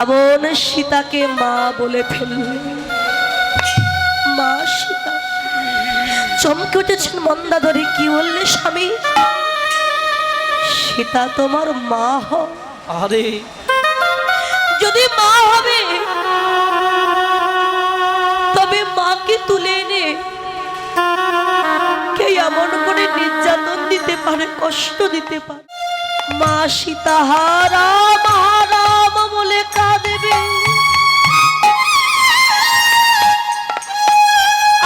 রাবণ সীতাকে মা বলে ফেললে। মা সীতা চমকে উঠেছেন মন্দাধরী। কি বললে স্বামী? সীতা তোমার মা হয়? আরে যদি মা হবে তবে মাকে তুলে এনে কে এমন করে নির্যাতন দিতে পারে, কষ্ট দিতে পারে? মা সীতা হারাম হারাম বলে কাঁদেবে,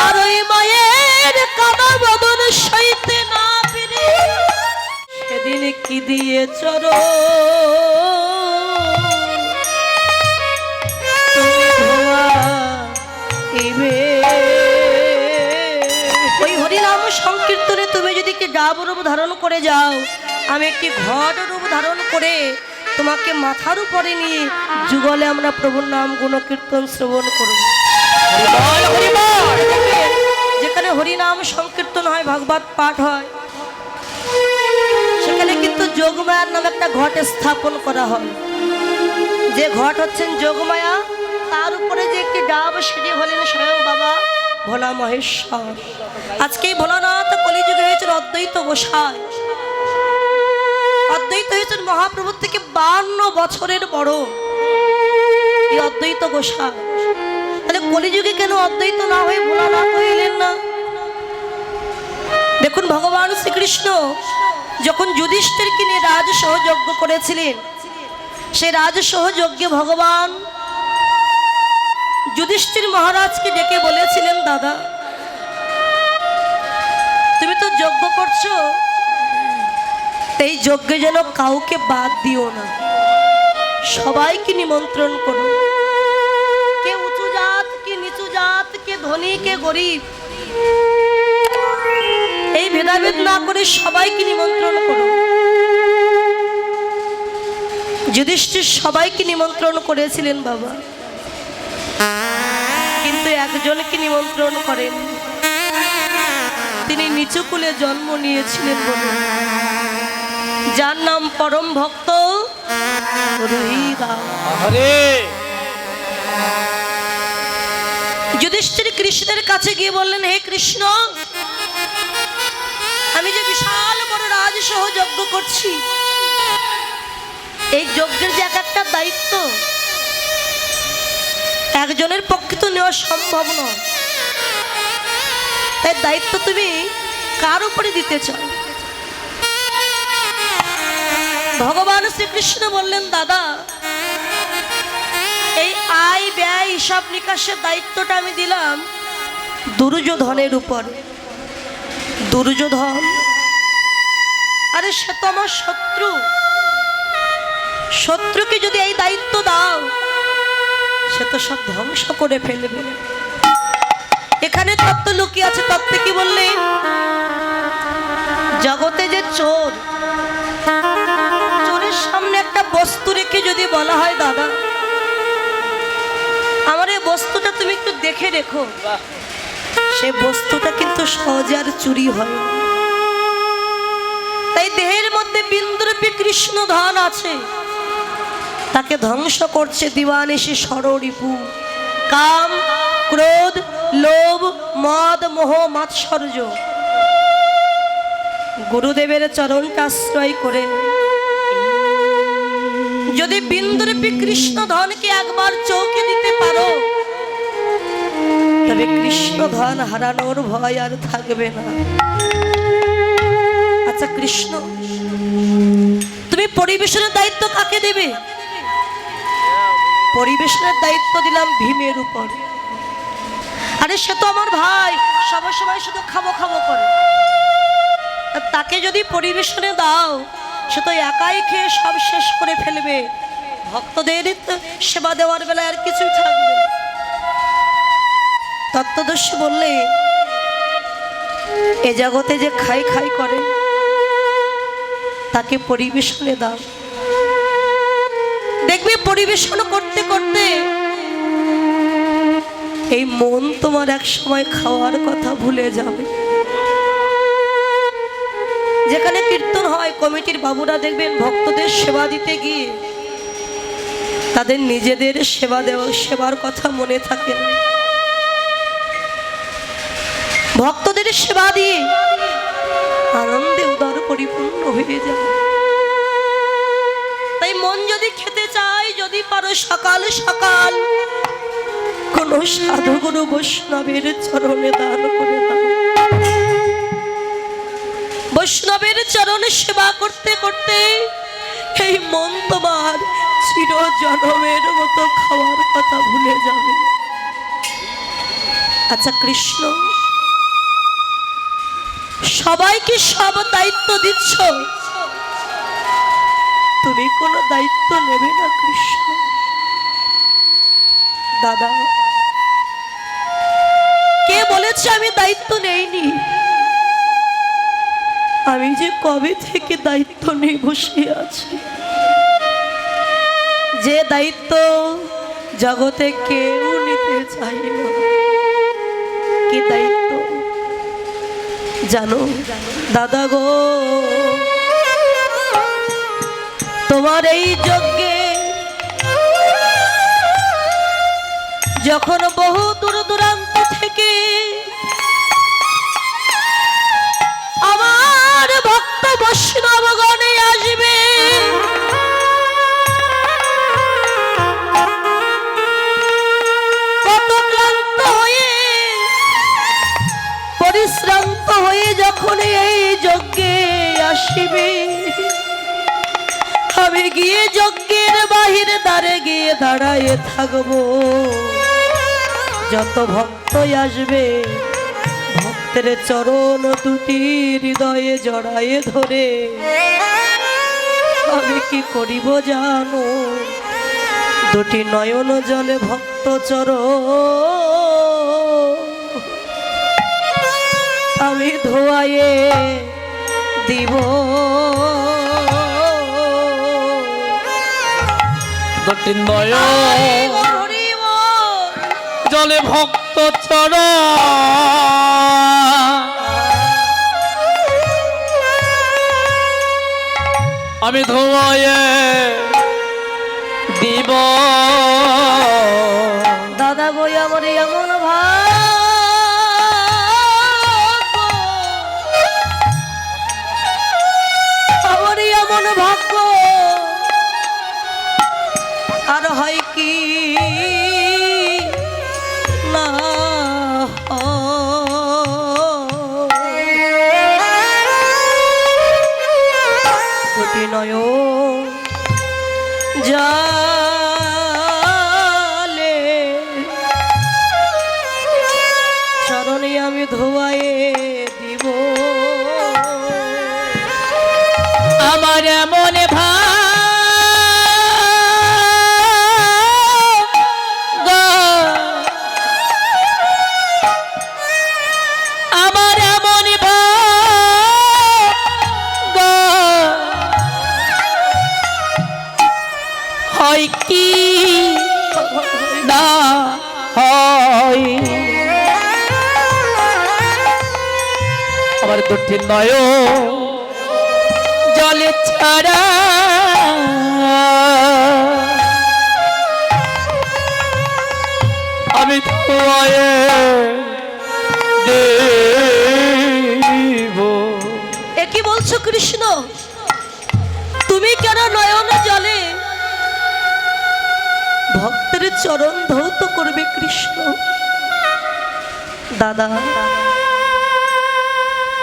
আর ওই মায়ের কাঁদা বদন সইতে না পেরে সেদিন কি দিয়ে চরো তুমি ধোয়া দিবে। ওই হরিনাম সংকীর্তনে তুমি যদি কি ডাব রূপ ধারণ করে যাও, আমি একটি ঘট রূপ ধারণ করে তোমাকে মাথার উপরে নিয়ে যুগলে আমরা প্রভুর নাম গুণকীর্তন শ্রবণ করব। যেখানে হরিনাম সংকীর্তন হয়, ভাগবত পাঠ হয়, সেখানে কিন্তু যোগমায়ার নামে একটা ঘট স্থাপন করা হয়। যে ঘট হচ্ছেন যোগমায়া, তার উপরে যে একটি ডাব, সেটি হলেন স্বয়ং বাবা ভোলা মহেশ্বর। আজকে এই ভোলানাথ কলিযুগে হয়েছেন অদ্বৈত গোসাই। অদ্বৈত হয়েছেন মহাপ্রভুর থেকে 52 বছরের বড় এই অদ্বৈত গোসাই। তাহলে কলিযুগে কেন অদ্বৈত না হয়ে ভোলানাথ হইলেন না? দেখুন, ভগবান শ্রীকৃষ্ণ যখন যুধিষ্ঠিরকে নিয়ে রাজসহ যজ্ঞ করেছিলেন, সেই রাজসহ যজ্ঞে ভগবান যুধিষ্ঠির মহারাজকে ডেকে বলেছিলেন, দাদা তুমি তো যজ্ঞ করছো, এই যজ্ঞে যেন কাউকে বাদ দিও না, সবাইকে নিমন্ত্রণ করো। কে উঁচু জাত, কে নিচু জাত, কে ধনী, কে গরিব, এই ভেদাভেদ না করে সবাইকে নিমন্ত্রণ করো। যুধিষ্ঠির সবাইকে নিমন্ত্রণ করেছিলেন বাবা, কিন্তু একজনকে নিমন্ত্রণ করেন। তিনি নিচু কুলে জন্ম নিয়েছিলেন বলে, যার নাম পরম ভক্ত রহিদাস। যুধিষ্ঠির কৃষ্ণের কাছে গিয়ে বললেন, হে কৃষ্ণ, আমি যে বিশাল বড় রাজসহ যজ্ঞ করছি, এই যজ্ঞের যে একটা দায়িত্ব একজনের পক্ষে তো নেওয়া সম্ভব নয়, তাই দায়িত্ব তুমি কার উপরে দিতে চাও? ভগবান শ্রীকৃষ্ণ বললেন, দাদা এই আয় ব্যয় হিসাব নিকাশের দায়িত্বটা আমি দিলাম দুর্যোধনের উপর। দুর্যোধন, আরে সে তো আমার শত্রু, শত্রুকে যদি এই দায়িত্ব দাও সে তো সব ধ্বংস করে ফেলবে। এখানে তত্ত্ব লুকিয়ে আছে। তত্ত্বে কি বললে? জগতে যে চোর, চোরের সামনে একটা বস্তু রেখে যদি বলা হয়, দাদা আমার এই বস্তুটা তুমি একটু দেখে রেখো, সে বস্তুটা কিন্তু সহজে আর চুরি হয়। তাই দেহের মধ্যে বিন্দুরূপী কৃষ্ণ ধন আছে, তাকে ধ্বংস করছে দিবানিশি ষড়রিপু, কাম, ক্রোধ, লোভ, মদ, মোহ, মাৎসর্য। গুরুদেবের চরণটা আশ্রয় করে যদি বিন্দুরূপী কৃষ্ণ ধনকে একবার চৌকে দিতে পারো, তবে কৃষ্ণ ধন হারানোর ভয় আর থাকবে না। আচ্ছা কৃষ্ণ, তুমি পরিবেশনের দায়িত্ব কাকে দেবে? পরিবেশনের দায়িত্ব দিলাম ভীমের উপর। আরে সে তো আমার ভাই, সবার সময় শুধু খাবো খাবো করে, তাকে যদি পরিবেশনে দাও সে তো একাই খেয়ে সব শেষ করে ফেলবে, ভক্তদের সেবা দেওয়ার বেলায় আর কিছুই থাকবে না। তত্ত্বদর্শী বললে, এ জগতে যে খাই খাই করে তাকে পরিবেশনে দাও, দেখবে পরিবেশন করতে করতে এই মন তোমার এক সময় খাওয়ার কথা ভুলে যাবে। যেখানে কীর্তন হয়, কমিটির বাবুরা দেখবেন ভক্তদের সেবা দিতে গিয়ে তাদের নিজেদের সেবার কথা মনে থাকে না। ভক্তদের সেবা দিয়ে আনন্দে উদর পরিপূর্ণ হয়ে যায়। তাই মন যদি খেতে চায়, যদি পারো সকাল সকাল কোন সাধুগুরু বৈষ্ণবের চরণে দান করে দাও। বৈষ্ণবের চরণে সেবা করতে করতে এই মন তোমার চির জনমের মতো খাওয়ার কথা ভুলে যাবে। আচ্ছা কৃষ্ণ, সবাইকে সব দায়িত্ব দিচ্ছ, তুমি কোনো দায়িত্ব নেবে না কৃষ্ণ? দাদা, কে বলেছে আমি দায়িত্ব নেইনি? আমি যে কবে থেকে দায়িত্ব নিয়ে বসে আছি, যে দায়িত্ব জগতে কেউ নিতে চাই না। কি দায়িত্ব জানো দাদা গো? তোমার এই যজ্ঞে যখন বহু দূর দূরান্ত থেকে আমার ভক্ত বৈষ্ণবগণে আসবে, কত ক্লান্ত হয়ে পরিশ্রান্ত হয়ে যখন এই যজ্ঞে আসিবে, আমি গিয়ে যজ্ঞের বাহিরে দ্বারে গিয়ে দাঁড়ায় থাকবো। যত ভক্তই আসবে ভক্তের চরণ দুটি হৃদয়ে জড়ায়ে ধরে আমি কি করিব জানো? দুটি নয়ন জলে ভক্ত চরণ আমি ধোয়ায়ে দিব। দুটি নয়ন জলে ভক্ত চরণ আমি ধোয়ায়ে দিব। দাদা বই আমার এমন আমার এমন ভাগ্য আর হয় কি না দুটি নয়ন জালে চরণে আমি ধোয়ায়ে দিব। আমার এমন হয় কি না হয় আমার দুটি নয়ন জলে ছাড়া আমি ধোয়ায়ে দেব। এ কি বলছো কৃষ্ণ? তুমি কেন নয়ন জলে ভক্তের চরণ ধৌত করবে কৃষ্ণ? দাদা,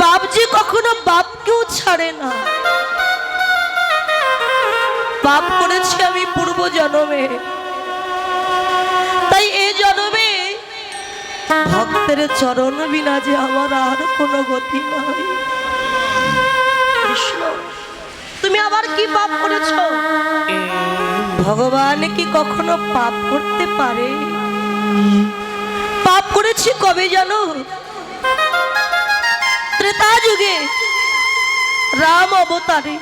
পাপ যে কখনো বাপকেও ছাড়ে না। পাপ করেছি আমি পূর্ব জন্মে, তাই এই জন্মে ভক্তের চরণ বিনা যে আমার আর কোনো গতি নাই। কৃষ্ণ, তুমি আবার কি পাপ করেছ? ভগবান কি কখনো পাপ করতে পারে? পাপ করেছি কবে জানো? ত্রেতা যুগে রাম অবতারে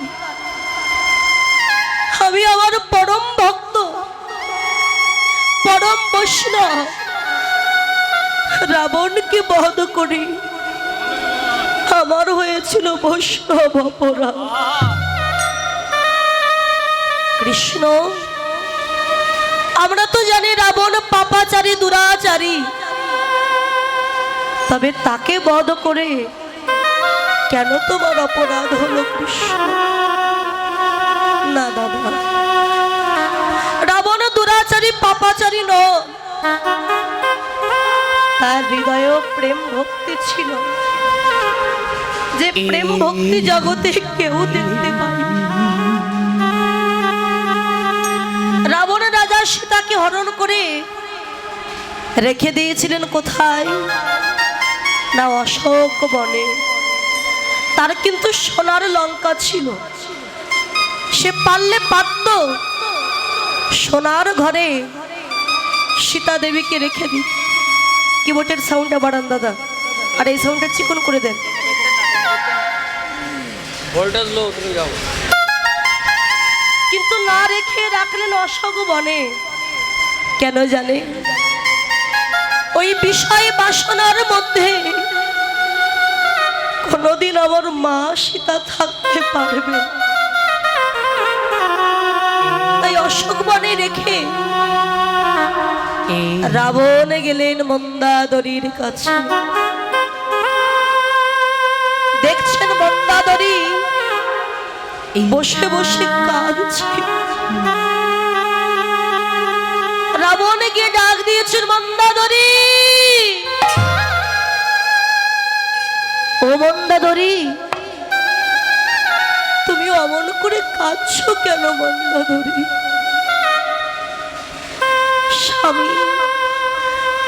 আমি আমার পরম ভক্ত পরম বৈষ্ণব রাবণকে বধ করি আমার হয়েছিল বৈষ্ণব অপরাধ। কৃষ্ণ, আমরা তো জানি রাবণ পাপাচারী দুরাচারী, তবে তাকে বধ করে কেন তোমার অপরাধ হলো কৃষ্ণ? না দাদা, রাবণ দুরাচারী পাপাচারী নয়, তার হৃদয়ে প্রেম ভক্তি ছিল, যে প্রেম ভক্তি জগতে কেউ দেখতে পায়নি। রাবণ রাজা সীতাকে হরণ করে রেখে দিয়েছিলেন কোথায়? না অশোক বনে। তার কিন্তু সোনার লঙ্কা ছিল, সে পারলে পারত সোনার ঘরে সীতা দেবীকে রেখে দিত। কিবোর্ডের সাউন্ডটা বাড়ান দাদা, আর এই সাউন্ডটা চিকন করে দেন। ভোল্টেজ লো, তুমি যাও। কিন্তু না রেখে রাখলেন অশোক বনে। কেন জানে? ওই বিষয় বাসনার মধ্যে কোনদিন আমার মা সীতা থাকতে পারবে না। তাই অশোক বনে রেখে রাবণ গেলেন মন্দাদরীর কাছে। দেখছেন মন্দাদরী বসে বসে কাঁদছে। রাবণ গিয়ে ডাক দিয়েছেন, মন্দাদরী, ও মন্দাদরী, তুমি অমন করে কাঁদছো কেন মন্দাদরী? স্বামী,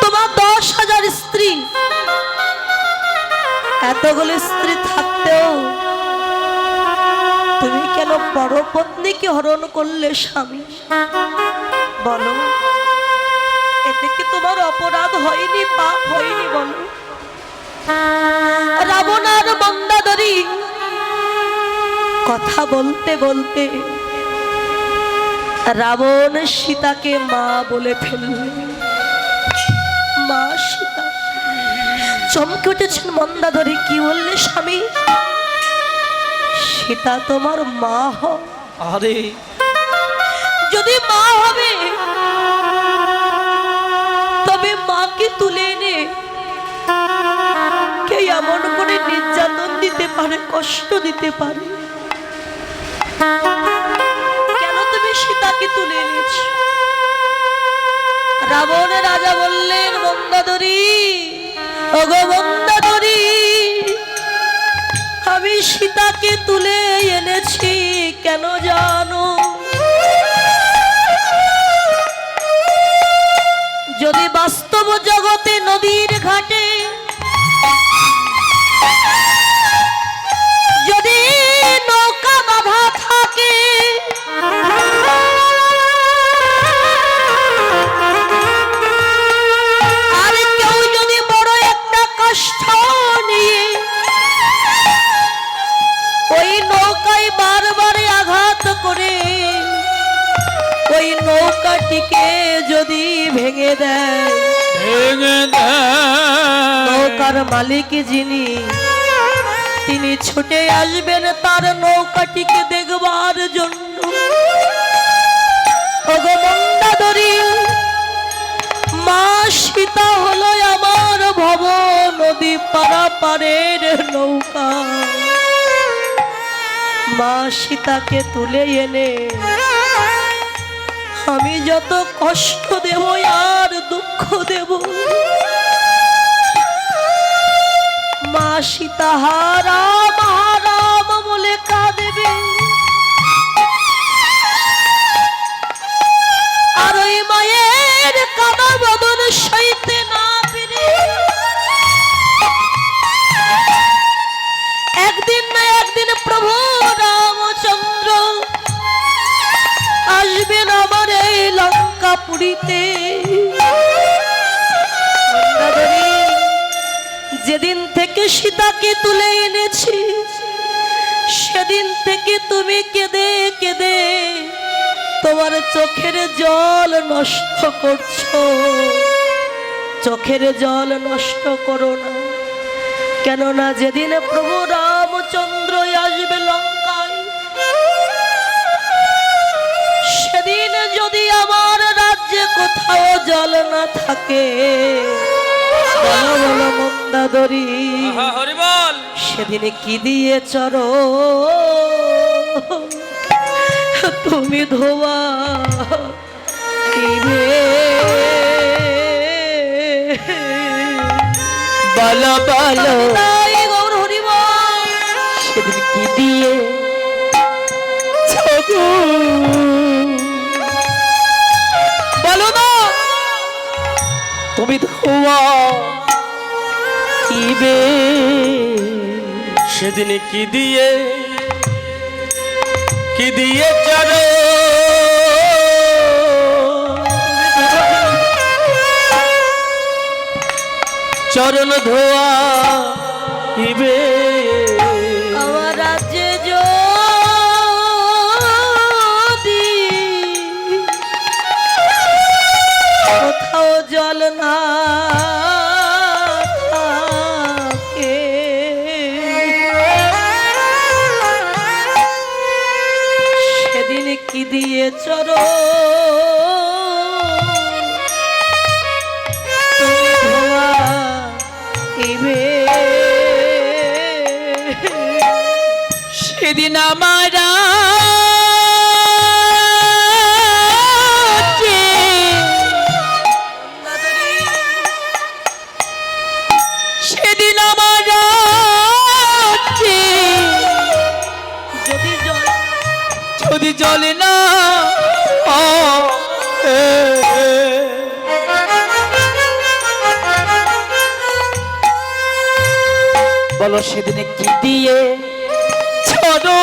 তোমার 10,000 স্ত্রী, এতগুলো স্ত্রী থাকতেও তুমি কেন পরপত্নীকে হরণ করলে স্বামী? বলো, এতে কি তোমার অপরাধ হয়নি, পাপ হয়নি? বলো। রাবণ আর মন্দাদরী কথা বলতে বলতে রাবণ সীতাকে মা বলে ফেলল। মা সীতা চমকে উঠেছেন। মন্দাদরী, কি বললে স্বামী? সীতা তোমার মা হয়? আরে যদি মা হবে তবে মাকে তুলে এনে কে এমন করে নির্যাতন দিতে পারে, কষ্ট দিতে পারে? কেন তুমি সীতাকে তুলে এনেছ? রাবণ রাজা বললেন, মন্দাদরী, ওগো মন্দাদরী, আমি সীতাকে তুলে এনেছি কেন জানো? যদি বাস্তব জগতে নদীর ঘাটে যদি নৌকা বাঁধা থাকে, আর কেউ যদি বড় একটা কষ্ট নিয়ে ওই নৌকায় বারবার আঘাত করে ওই নৌকাটিকে যদি ভেঙে দেয়, নৌকার মালিক যিনি, তিনি ছুটে আসবেন তার নৌকাটিকে দেখবার জন্য। ওগো মন্দাদরী, মা সীতা হলো আমার ভব নদী পারাপারের নৌকা। মা সীতাকে তুলে এনে আমি যত কষ্ট দেব আর দুঃখ দেব, মা সীতা হারাম হারাম বলে কাঁদবে। আর ওই মায়ের কাঁদা বদন সইতে না পেরে একদিন না একদিন প্রভু রামচন্দ্র আসবেন আমার এই লঙ্কা পুরীতে। যেদিন থেকে সীতাকে তুলে এনেছি সেদিন থেকে তুমি কেঁদে কেঁদে তোমার চোখের জল নষ্ট করছো। চোখের জল নষ্ট করো না, কেননা যেদিন প্রভু রামচন্দ্র আসবে লঙ্কায়, সেদিন যদি আমার রাজ্যে কোথাও জল না থাকে, বলো বলো মন্দাদরি আহা, হরি বল। সেদিন কি দিয়ে চর তুমি ধোয়া দিবে? বলো বলো তাই গৌর হরি বল। সেদিন কি দিয়ে ছবু বলো না তুমি ধোয়া দিবে? সেদিন কি দিয়ে চলো চরণ ধোয়া ইবে। আমার রাজ্যে যদি কোথাও জল না থাকে, সেদিন কি দিয়ে চর তুমি ধোয়া ইবে? সেদিন আমার রাজ্যে সেদিন আমার রাজ্যে যদি জল যদি জলে না বলো সেদিনে কি দিয়ে ছড়ো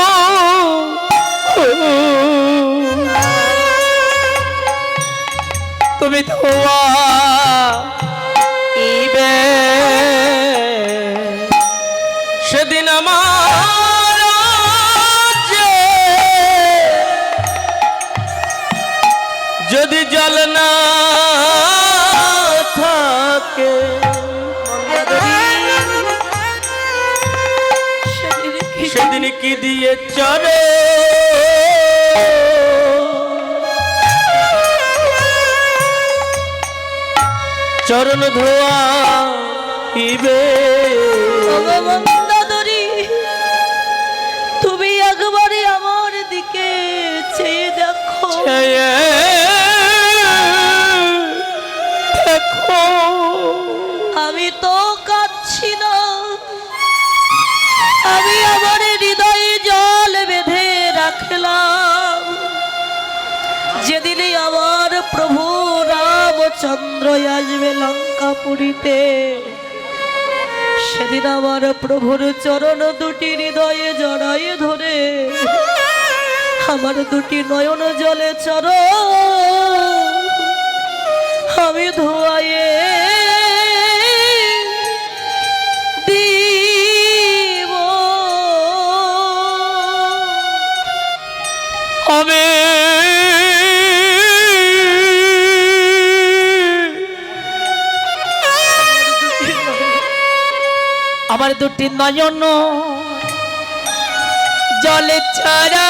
তুমি ধোয়া ইবে? সেদিন আমার রাজ্যে যদি জল না থাকে, সেদিন কি দিয়ে চলে চরণ ধোয়া ইবে? মন্দাদরি তুমি একবারই আমার দিকে চেয়ে দেখো, দেখো আমি তো কাঁদছি না, আমি আমার হৃদয়ে জল বেঁধে রাখলাম। যেদিনই আমার প্রভু রামচন্দ্র আসবে লঙ্কাপুরীতে, সেদিন আমার প্রভুর চরণ দুটি হৃদয়ে জড়ায়ে ধরে আমার দুটি নয়ন জলে চর আমি ধোয়ায়ে দিব। আমি আমার দুটি নয়ন জলে ছাড়া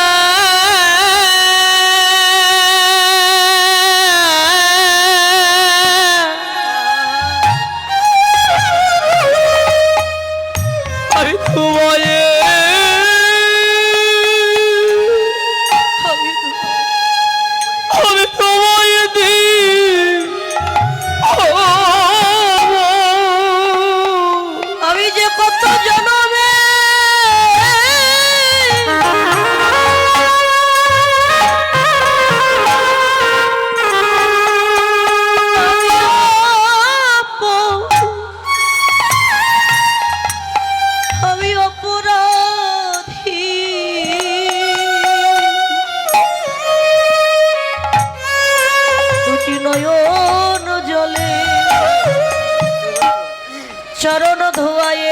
আমি তোমায় আমি তোমায় আমি যে কত জনমে আমি অপরাধী, দুটি নয়ন জলে চরণ ধোয়ায়ে